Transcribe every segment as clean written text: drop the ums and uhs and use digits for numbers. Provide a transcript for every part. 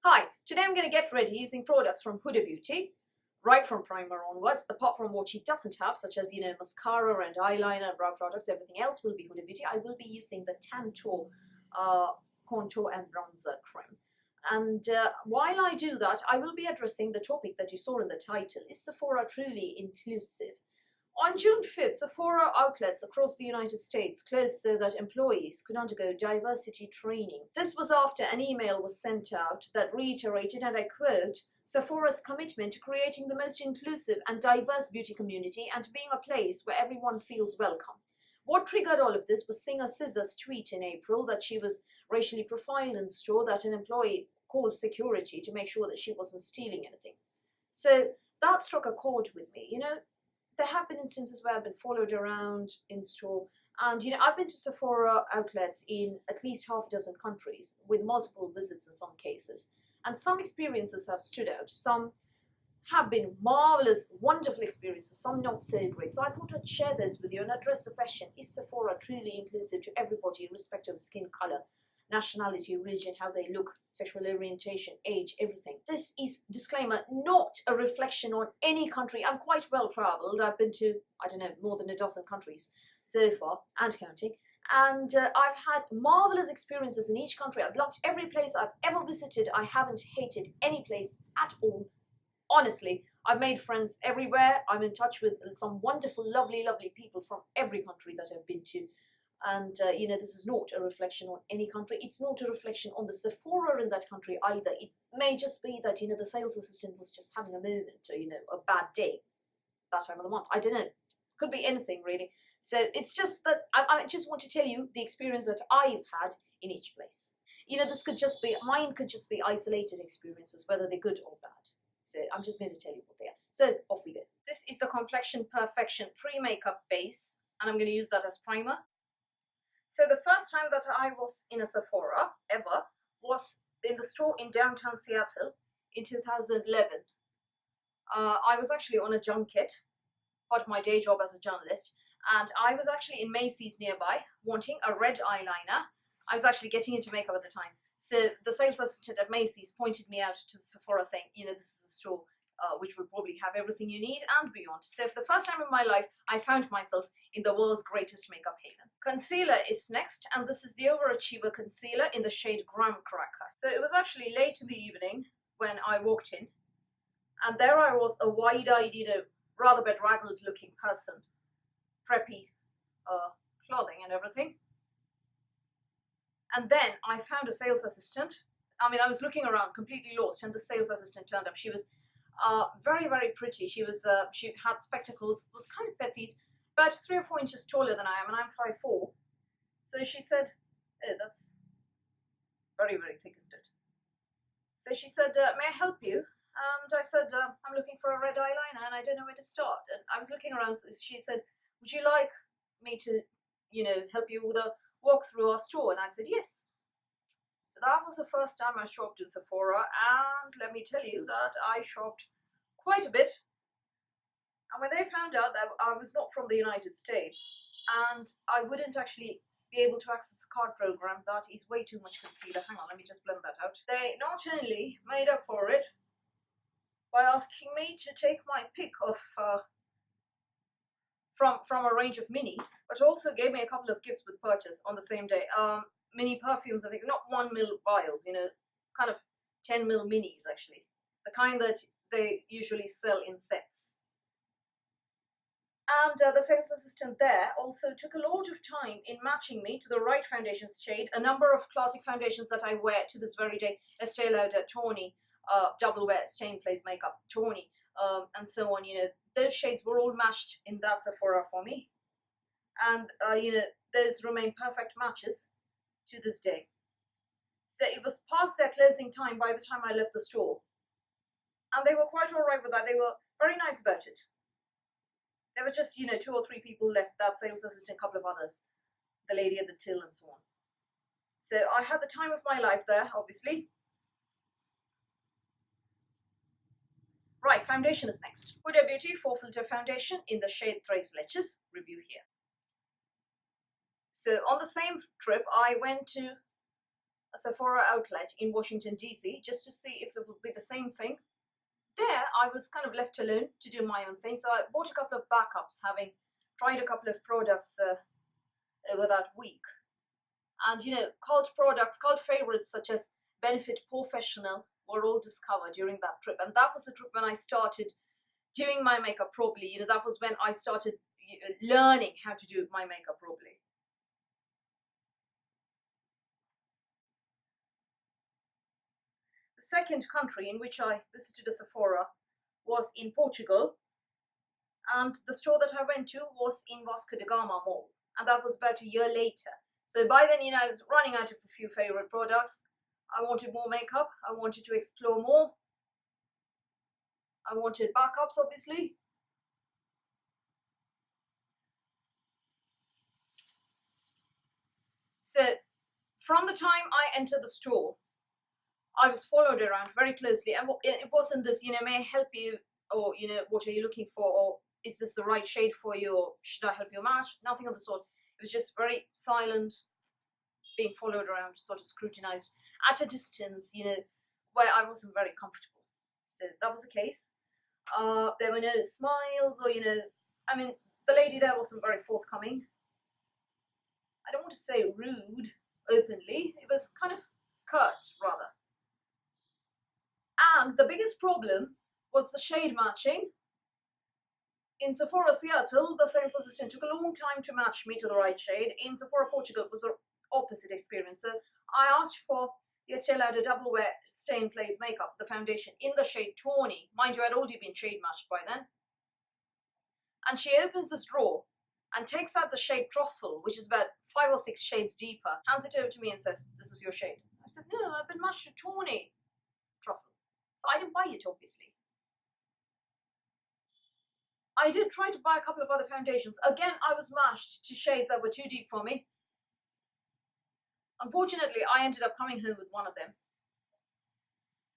Hi, today I'm going to get ready using products from Huda Beauty, right from primer onwards, apart from what she doesn't have, such as, mascara and eyeliner and brow products. Everything else will be Huda Beauty. I will be using the Tantor contour and bronzer cream. And while I do that, I will be addressing the topic that you saw in the title. Is Sephora truly inclusive? On June 5th, Sephora outlets across the United States closed so that employees could undergo diversity training. This was after an email was sent out that reiterated, and I quote, Sephora's commitment to creating the most inclusive and diverse beauty community and being a place where everyone feels welcome. What triggered all of this was singer SZA's tweet in April that she was racially profiled in store, that an employee called security to make sure that she wasn't stealing anything. So that struck a chord with me. There have been instances where I've been followed around in store, and I've been to Sephora outlets in at least half a dozen countries with multiple visits in some cases, and some experiences have stood out. Some have been marvelous, wonderful experiences, some not so great. So I thought I'd share those with you and address the question: is Sephora truly inclusive to everybody, irrespective of skin color, nationality, religion, how they look, sexual orientation, age, everything? This is, disclaimer, not a reflection on any country. I'm quite well traveled. I've been to, I don't know, more than a dozen countries so far and counting. And I've had marvelous experiences in each country. I've loved every place I've ever visited. I haven't hated any place at all. Honestly, I've made friends everywhere. I'm in touch with some wonderful, lovely, lovely people from every country that I've been to. And, this is not a reflection on any country. It's not a reflection on the Sephora in that country either. It may just be that, the sales assistant was just having a moment or, a bad day that time of the month. I don't know. Could be anything, really. So it's just that I just want to tell you the experience that I've had in each place. This could just be, mine could just be isolated experiences, whether they're good or bad. So I'm just going to tell you what they are. So off we go. This is the Complexion Perfection Pre-Makeup Base, and I'm going to use that as primer. So the first time that I was in a Sephora ever was in the store in downtown Seattle in 2011. I was actually on a junket, part of my day job as a journalist, and I was actually in Macy's nearby wanting a red eyeliner. I was actually getting into makeup at the time. So the sales assistant at Macy's pointed me out to Sephora saying, this is a store which will probably have everything you need and beyond. So for the first time in my life, I found myself in the world's greatest makeup haven. Concealer is next, and this is the Overachiever Concealer in the shade Graham Cracker. So it was actually late in the evening when I walked in, and there I was, a wide-eyed, rather bedraggled looking person, preppy clothing and everything. And then I found a sales assistant. I was looking around completely lost, and the sales assistant turned up. She was very, very pretty. She had spectacles, was kind of petite, about 3 or 4 inches taller than I am, and I'm 5'4". So she said, oh, that's very, very thick, isn't it? So she said, may I help you? And I said, I'm looking for a red eyeliner and I don't know where to start. And I was looking around. So she said, would you like me to, help you with a walk through our store? And I said, yes. So that was the first time I shopped in Sephora, and let me tell you that I shopped quite a bit. And when they found out that I was not from the United States and I wouldn't actually be able to access a card program, that is way too much concealer. Hang on, let me just blend that out. They not only made up for it by asking me to take my pick of from a range of minis, but also gave me a couple of gifts with purchase on the same day. Mini perfumes, I think, not 1 ml vials, kind of 10 ml minis, actually. The kind that they usually sell in sets. And the sales assistant there also took a lot of time in matching me to the right foundation shade. A number of classic foundations that I wear to this very day: Estee Lauder, Tawny, Double Wear, Stay in Place Makeup, Tawny, and so on. Those shades were all matched in that Sephora for me. And, those remain perfect matches to this day. So it was past their closing time by the time I left the store. And they were quite all right with that. They were very nice about it. There were just, 2 or 3 people left, that sales assistant, a couple of others, the lady at the till and so on. So I had the time of my life there, obviously. Right, foundation is next. Huda Beauty 4 Filter Foundation in the shade Tres Leches. Review here. So on the same trip, I went to a Sephora outlet in Washington DC just to see if it would be the same thing. There I was kind of left alone to do my own thing, so I bought a couple of backups, having tried a couple of products over that week. And cult products, cult favorites such as Benefit Professional were all discovered during that trip. And that was the trip when I started doing my makeup properly. That was when I started learning how to do my makeup properly. The second country in which I visited a Sephora was in Portugal. And the store that I went to was in Vasco da Gama Mall. And that was about a year later. So by then, I was running out of a few favorite products. I wanted more makeup. I wanted to explore more. I wanted backups, obviously. So from the time I entered the store, I was followed around very closely. And it wasn't this, may I help you? Or, what are you looking for? Or is this the right shade for you? Or should I help you match? Nothing of the sort. It was just very silent, being followed around, sort of scrutinized at a distance, where I wasn't very comfortable. So that was the case. There were no smiles or, the lady there wasn't very forthcoming. I don't want to say rude openly. It was kind of curt, rather. And the biggest problem was the shade matching. In Sephora Seattle, the sales assistant took a long time to match me to the right shade. In Sephora Portugal, it was the opposite experience. So I asked for the Estee Lauder Double Wear Stay in Place makeup, the foundation, in the shade Tawny. Mind you, I'd already been shade matched by then. And she opens this drawer and takes out the shade Truffle, which is about 5 or 6 shades deeper, hands it over to me and says, "This is your shade." I said, "No, I've been matched to Tawny Truffle." So I didn't buy it, obviously. I did try to buy a couple of other foundations. Again, I was matched to shades that were too deep for me. Unfortunately, I ended up coming home with one of them.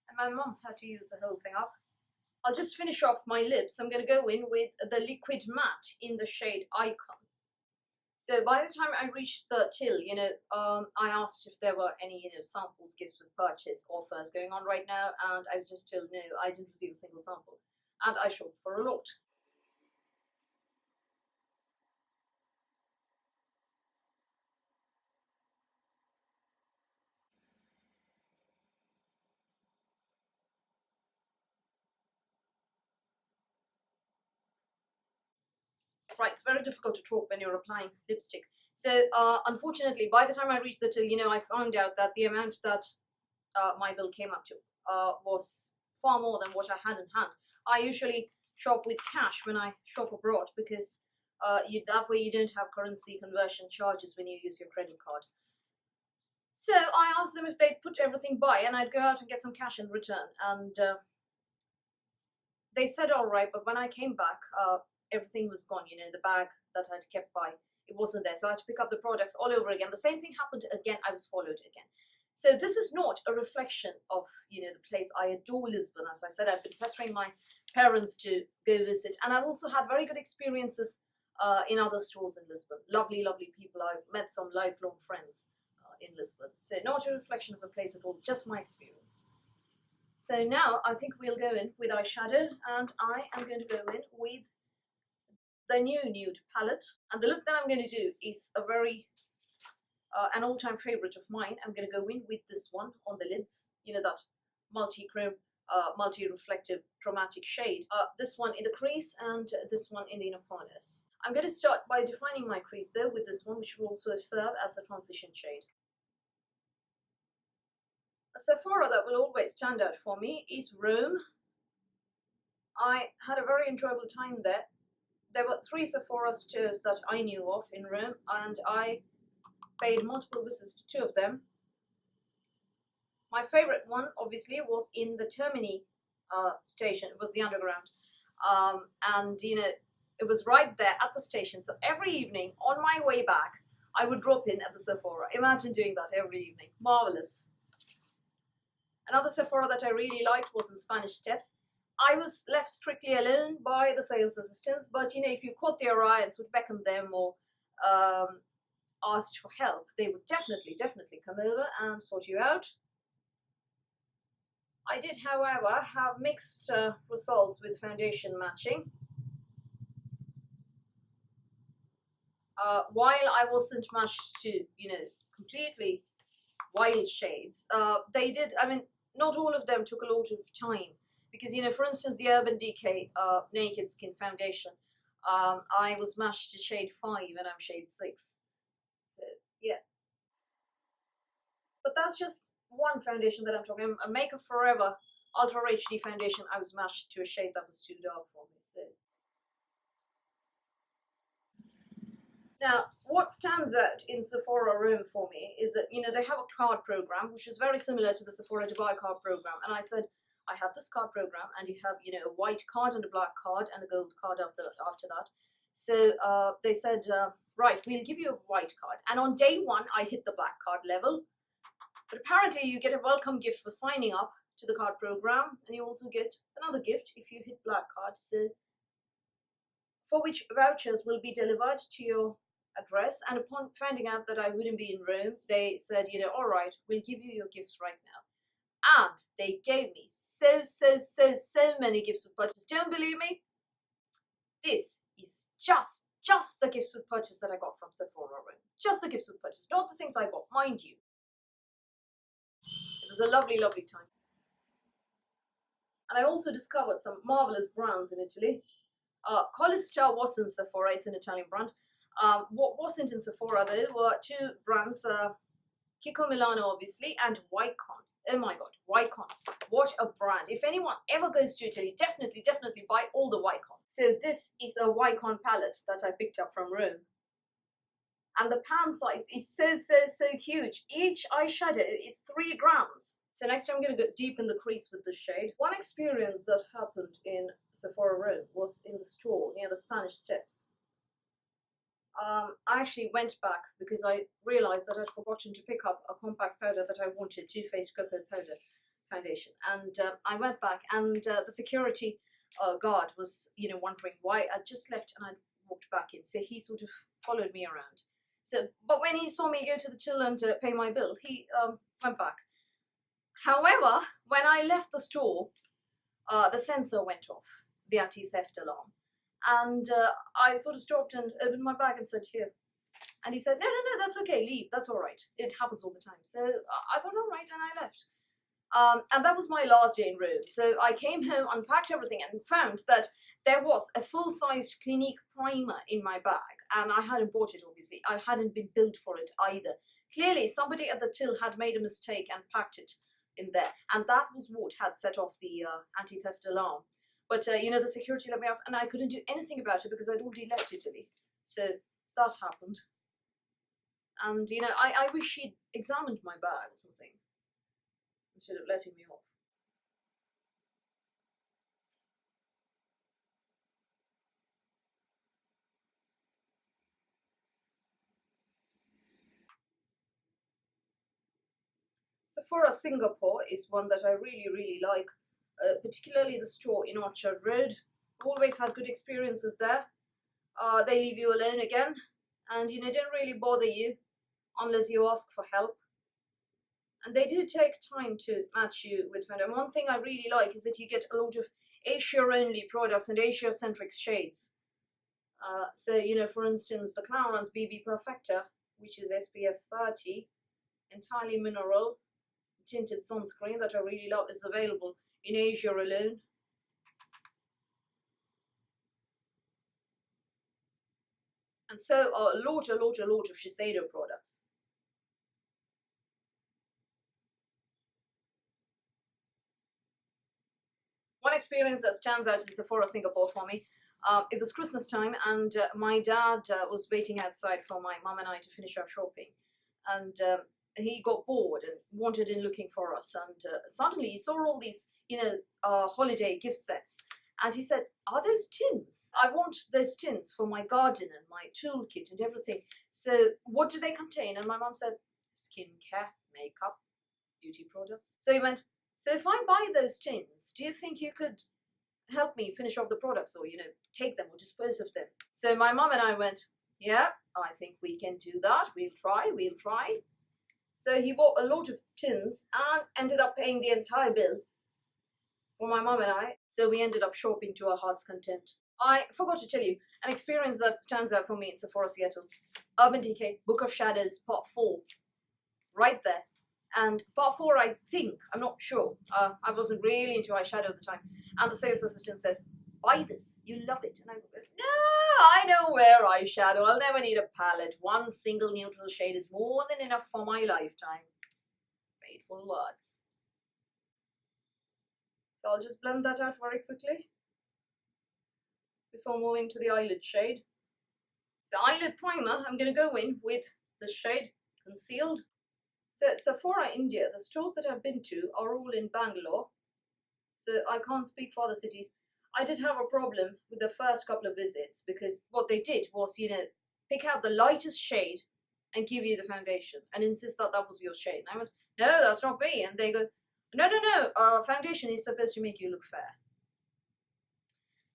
And my mum had to use the whole thing up. I'll just finish off my lips. I'm going to go in with the liquid matte in the shade Icon. So by the time I reached the till, I asked if there were any, samples, gifts with purchase offers going on right now. And I was just told, no, I didn't receive a single sample. And I shopped for a lot. Right, it's very difficult to talk when you're applying lipstick. So unfortunately, by the time I reached the till, I found out that the amount that my bill came up to was far more than what I had in hand. I usually shop with cash when I shop abroad because that way you don't have currency conversion charges when you use your credit card. So I asked them if they'd put everything by and I'd go out and get some cash in return. And they said all right, but when I came back, everything was gone. The bag that I'd kept by, it wasn't there. So I had to pick up the products all over again. The same thing happened again. I was followed again. So this is not a reflection of, the place. I adore Lisbon. As I said, I've been pestering my parents to go visit. And I've also had very good experiences in other stores in Lisbon. Lovely, lovely people. I've met some lifelong friends in Lisbon. So not a reflection of a place at all, just my experience. So now I think we'll go in with eyeshadow, and I am going to go in with the new nude palette. And the look that I'm going to do is a very an all-time favorite of mine. I'm going to go in with this one on the lids, that multi-chrome, multi-reflective chromatic shade. This one in the crease and this one in the inner corners. I'm going to start by defining my crease though with this one, which will also serve as a transition shade. A Sephora that will always stand out for me is Rome. I had a very enjoyable time there. There were 3 Sephora stores that I knew of in Rome, and I paid multiple visits to 2 of them. My favorite one, obviously, was in the Termini station. It was the underground. And, it was right there at the station. So every evening on my way back, I would drop in at the Sephora. Imagine doing that every evening. Marvelous. Another Sephora that I really liked was in Spanish Steps. I was left strictly alone by the sales assistants, but if you caught their eye and would beckon them or asked for help, they would definitely come over and sort you out. I did, however, have mixed results with foundation matching. While I wasn't matched to, completely wild shades, they did, I mean, not all of them took a lot of time. Because, for instance, the Urban Decay Naked Skin Foundation, I was matched to shade 5 and I'm shade 6. So, yeah. But that's just one foundation that I'm talking about. A Makeup Forever Ultra HD foundation, I was matched to a shade that was too dark for me. So now, what stands out in Sephora Room for me is that, they have a card program, which is very similar to the Sephora Dubai card program. And I said, I have this card program, and you have, a white card and a black card and a gold card after that. So they said, right, we'll give you a white card. And on day 1, I hit the black card level. But apparently you get a welcome gift for signing up to the card program, and you also get another gift if you hit black card. So for which vouchers will be delivered to your address. And upon finding out that I wouldn't be in Rome, they said, all right, we'll give you your gifts right now. And they gave me so many gifts with purchase. Don't believe me? This is just the gifts with purchase that I got from Sephora Room. Just the gifts with purchase, not the things I bought, mind you. It was a lovely time. And I also discovered some marvelous brands in Italy. Colista was in Sephora, it's an Italian brand. What wasn't in Sephora though were 2 brands, Kiko Milano obviously, and Wycon. Oh my god, Wycon. What a brand. If anyone ever goes to Italy, definitely buy all the Wycon. So this is a Wycon palette that I picked up from Rome. And the pan size is so huge. Each eyeshadow is 3 grams. So next I'm going to go deep in the crease with this shade. One experience that happened in Sephora Rome was in the store near the Spanish Steps. I actually went back because I realized that I'd forgotten to pick up a compact powder that I wanted, Too Faced Cocoa Powder foundation. And I went back, and the security guard was, wondering why I'd just left and I'd walked back in. So he sort of followed me around. So, but when he saw me go to the till and pay my bill, he went back. However, when I left the store, the sensor went off, the anti-theft alarm. And I sort of stopped and opened my bag and said, here. And he said, no, that's okay, leave, that's all right. It happens all the time. So I thought, all right, and I left. And that was my last day in Rome. So I came home, unpacked everything, and found that there was a full-sized Clinique primer in my bag. And I hadn't bought it, obviously. I hadn't been billed for it either. Clearly, somebody at the till had made a mistake and packed it in there. And that was what had set off the anti-theft alarm. But, the security let me off, and I couldn't do anything about it because I'd already left Italy. So that happened. And, I wish she'd examined my bag or something instead of letting me off. Sephora Singapore is one that I really like, particularly the store in Orchard Road. I've always had good experiences there. They leave you alone again, and don't really bother you unless you ask for help. And they do take time to match you with vendor. One thing I really like is that you get a lot of Asia-only products and Asia-centric shades. So, for instance, the Clarins BB Perfecta, which is SPF 30, entirely mineral, tinted sunscreen that I really love, is available in Asia alone. And so a lot of Shiseido products. One experience that stands out in Sephora Singapore for me, it was Christmas time, and my dad was waiting outside for my mum and I to finish our shopping. And he got bored and wanted in looking for us. And suddenly he saw all these, holiday gift sets. And he said, are those tins? I want those tins for my garden and my toolkit and everything. So what do they contain? And my mum said, skincare, makeup, beauty products. So he went, so if I buy those tins, do you think you could help me finish off the products, or, take them or dispose of them? So my mum and I went, Yeah, I think we can do that. We'll try. So he bought a lot of tins and ended up paying the entire bill for my mom and I. So we ended up shopping to our heart's content. I forgot to tell you, an experience that stands out for me in Sephora Seattle. Urban Decay, Book of Shadows, Part 4. Right there. And Part 4, I think, I'm not sure. I wasn't really into eyeshadow at the time. And the sales assistant says, buy this, you'll love it. And I go, no, I don't wear eyeshadow. I'll never need a palette. One single neutral shade is more than enough for my lifetime. Fateful words. So I'll just blend that out very quickly before moving to the eyelid shade. So eyelid primer, I'm going to go in with the shade Concealed. So Sephora India, the stores that I've been to are all in Bangalore. So I can't speak for other cities. I did have a problem with the first couple of visits because what they did was, pick out the lightest shade and give you the foundation and insist that that was your shade. And I went, no, that's not me. And they go, no, foundation is supposed to make you look fair.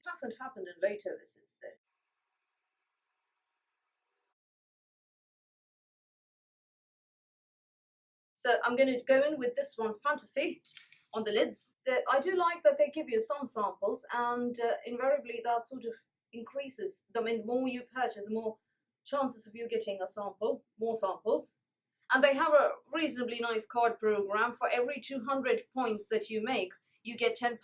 It hasn't happened in later visits though. So I'm going to go in with this one, Fantasy, on the lids. So I do like that they give you some samples, and invariably that sort of increases. I mean, the more you purchase, the more chances of you getting a sample, more samples. And they have a reasonably nice card program. For every 200 points that you make, you get 10%,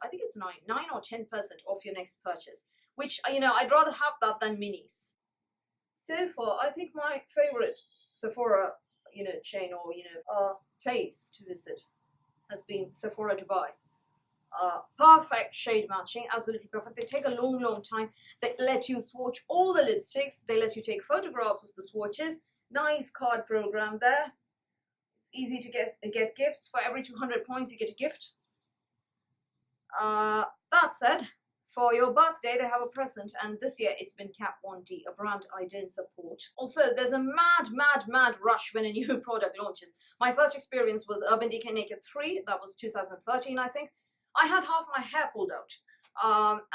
I think it's 9 or 10% off your next purchase, which, I'd rather have that than minis. So far, I think my favorite Sephora chain or place to visit has been Sephora Dubai. Perfect shade matching, absolutely perfect. They take a long time. They let you swatch all the lipsticks. They let you take photographs of the swatches. Nice card program there. It's easy to get gifts. For every 200 points, you get a gift. That said, for your birthday, they have a present, and this year it's been Kat Von D, a brand I don't support. Also, there's a mad rush when a new product launches. My first experience was Urban Decay Naked 3, that was 2013, I think. I had half my hair pulled out,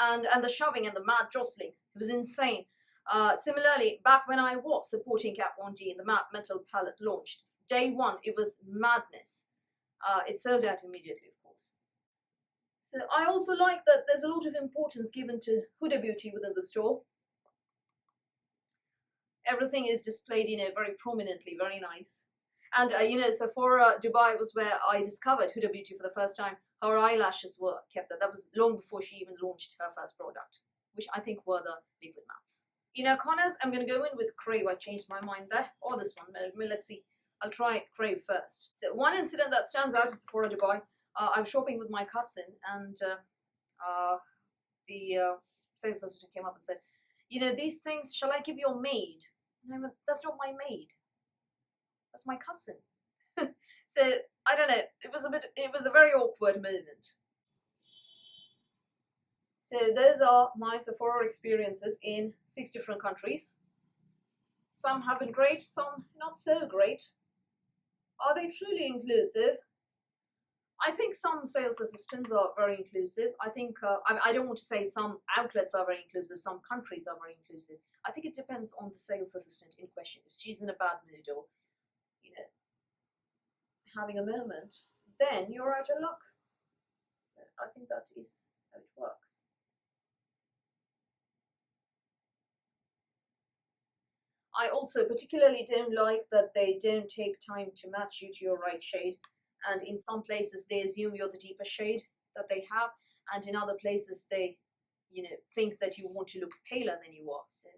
and the shoving and the mad jostling, it was insane. Similarly, back when I was supporting Kat Von D and the Matte Metal palette launched, day one, it was madness. It sold out immediately. So I also like that there's a lot of importance given to Huda Beauty within the store. Everything is displayed, very prominently, very nice. And, Sephora Dubai was where I discovered Huda Beauty for the first time. Her eyelashes were kept there. That was long before she even launched her first product, which I think were the liquid mattes. Corners, I'm going to go in with Crave. I changed my mind there. Or this one. Let's see. I'll try Crave first. So one incident that stands out in Sephora Dubai. I was shopping with my cousin, and the sales assistant came up and said, these things, shall I give your maid? And I went, that's not my maid. That's my cousin. So, I don't know, it was a very awkward moment. So those are my Sephora experiences in 6 different countries. Some have been great, some not so great. Are they truly inclusive? I think some sales assistants are very inclusive. I think, I don't want to say some outlets are very inclusive, some countries are very inclusive. I think it depends on the sales assistant in question. If she's in a bad mood or, having a moment, then you're out of luck. So I think that is how it works. I also particularly don't like that they don't take time to match you to your right shade. And in some places, they assume you're the deeper shade that they have. And in other places, they, think that you want to look paler than you are. So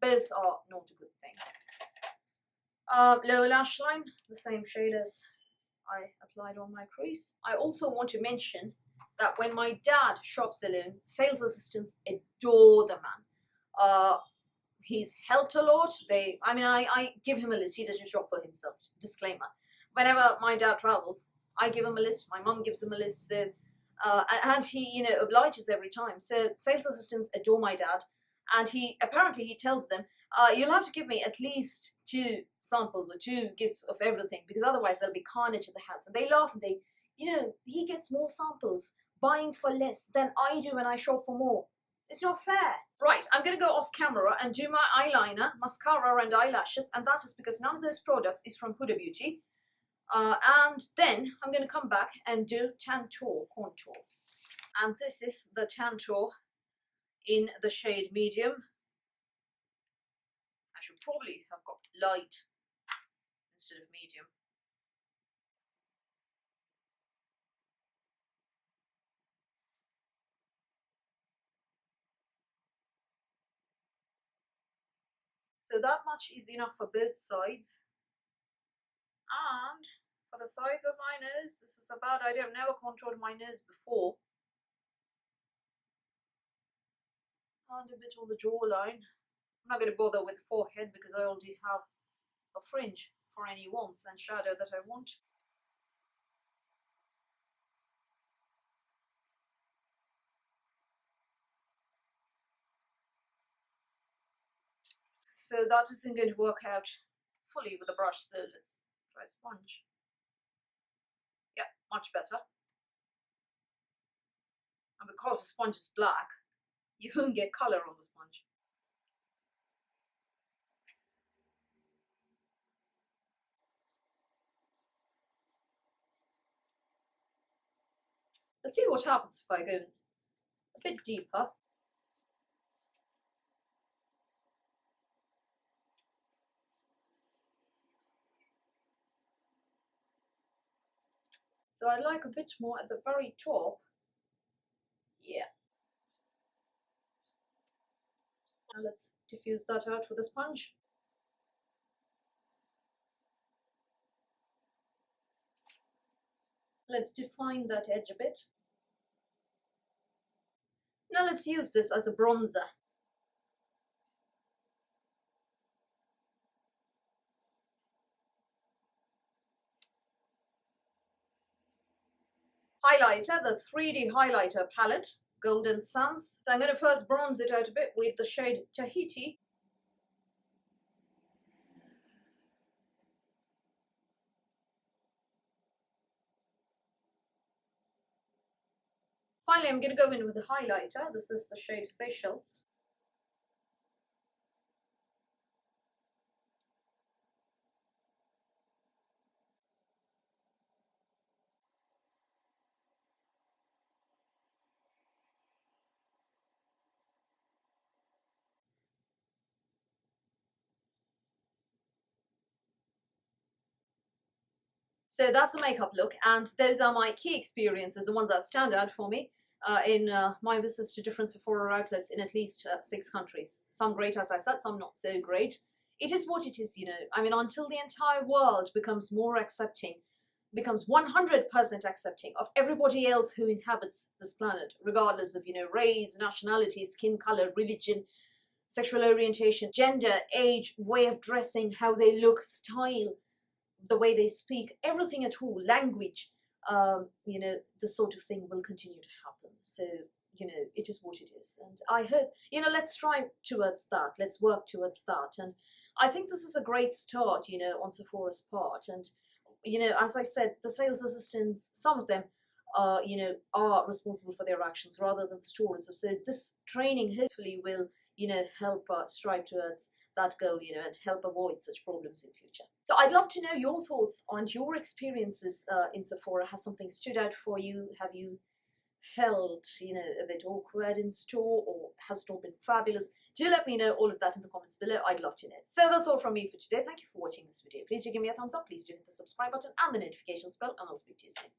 both are not a good thing. Lower lash line, the same shade as I applied on my crease. I also want to mention that when my dad shops alone, sales assistants adore the man. He's helped a lot. I give him a list. He doesn't shop for himself. Disclaimer. Whenever my dad travels, I give him a list. My mum gives him a list. So, and he, obliges every time. So sales assistants adore my dad. And he tells them, you'll have to give me at least 2 samples or 2 gifts of everything, because otherwise there'll be carnage at the house. And they laugh and they, he gets more samples, buying for less than I do when I shop for more. It's not fair. Right, I'm going to go off camera and do my eyeliner, mascara and eyelashes, and that is because none of those products is from Huda Beauty. And then I'm going to come back and do Tantour contour. And this is the Tantour in the shade medium. I should probably have got light instead of medium. So that much is enough for both sides. And for the sides of my nose, this is a bad idea. I've never contoured my nose before. And a bit on the jawline. I'm not going to bother with forehead because I already have a fringe for any warmth and shadow that I want. So that isn't going to work out fully with the brush, so let's try a sponge. Yeah, much better. And because the sponge is black, you won't get color on the sponge. Let's see what happens if I go a bit deeper. So I'd like a bit more at the very top. Yeah. Now let's diffuse that out with a sponge. Let's define that edge a bit. Now let's use this as a bronzer. Highlighter, the 3D highlighter palette, Golden Suns. So I'm going to first bronze it out a bit with the shade Chatty. Finally, I'm going to go in with the highlighter. This is the shade Seychelles. So that's the makeup look, and those are my key experiences, the ones that stand out for me in my visits to different Sephora outlets in at least 6 countries. Some great, as I said, some not so great. It is what it is, you know. I mean, until the entire world becomes more accepting, becomes 100% accepting of everybody else who inhabits this planet, regardless of, you know, race, nationality, skin color, religion, sexual orientation, gender, age, way of dressing, how they look, style, the way they speak, everything at all, language, you know, this sort of thing will continue to happen. So, you know, it is what it is. And I hope, you know, let's strive towards that. Let's work towards that. And I think this is a great start, you know, on Sephora's part. And, you know, as I said, the sales assistants, some of them, you know, are responsible for their actions rather than the stores. So this training hopefully will, you know, help strive towards that goal, you know, and help avoid such problems in future. So I'd love to know your thoughts on your experiences in Sephora. Has something stood out for you? Have you felt, you know, a bit awkward in store, or has store been fabulous? Do let me know all of that in the comments below. I'd love to know. So that's all from me for today. Thank you for watching this video. Please do give me a thumbs up. Please do hit the subscribe button and the notifications bell, and I'll speak to you soon.